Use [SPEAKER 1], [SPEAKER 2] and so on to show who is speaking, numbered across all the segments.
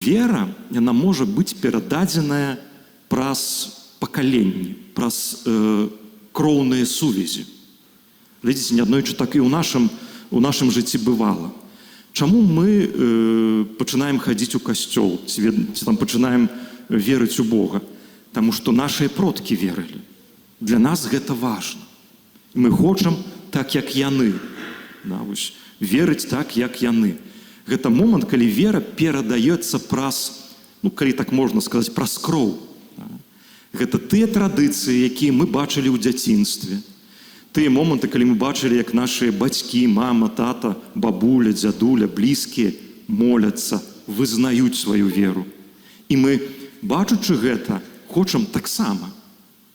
[SPEAKER 1] вера, яна можа быць перададзеная праз пакаленні, праз кроўныя сувязі. Глядзіце, неаднойчы так і ў нашым жыцці бывала. Чаму мы пачынаем хадзіць у касцёл, ці там пачынаем верыць у Бога? Таму што нашыя продкі верылі. Для нас гэта важна. Мы хочам так, як яны. Верыць так, як яны. Гэта момант, калі вера перадаецца праз, калі так можна сказаць, праз кроў. Гэта тыя традыцыі, якія мы бачылі ў дзяцінстве. Тыя моманты, калі мы бачылі, як нашыя бацькі, мама, тата, бабуля, дзядуля, блізкія моляцца, вызнаюць сваю веру. І мы, бачучы гэта, хочам таксама.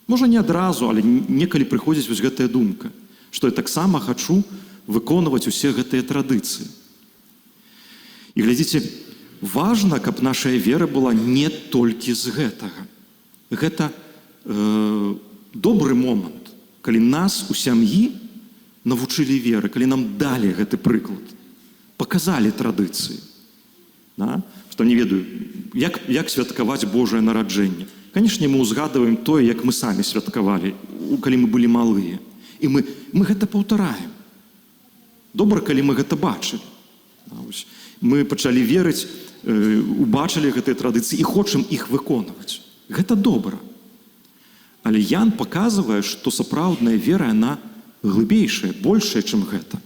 [SPEAKER 1] Можа, не адразу, але некалі прыходзіць вось гэтая думка, што я таксама хачу выконваць усе гэтыя традыцыі. І глядзіце, важна, каб нашая вера была не толькі з гэтага. Гэта добры момант, калі нас у сям'і навучылі веры, калі нам далі гэты прыклад, паказалі традыцыі. Што не ведаю, як святкаваць Божае нараджэнне. Канешне, мы ўзгадваем тое, як мы самі святкавалі, калі мы былі малыя. І мы гэта паўтараем. Добра, калі мы гэта бачылі. Мы пачалі верыць, убачылі гэтыя традыцыі і хочам іх выконваць. Гэта добра. Але Ян паказвае, што сапраўдная вера, яна глыбейшая, большая, чым гэта.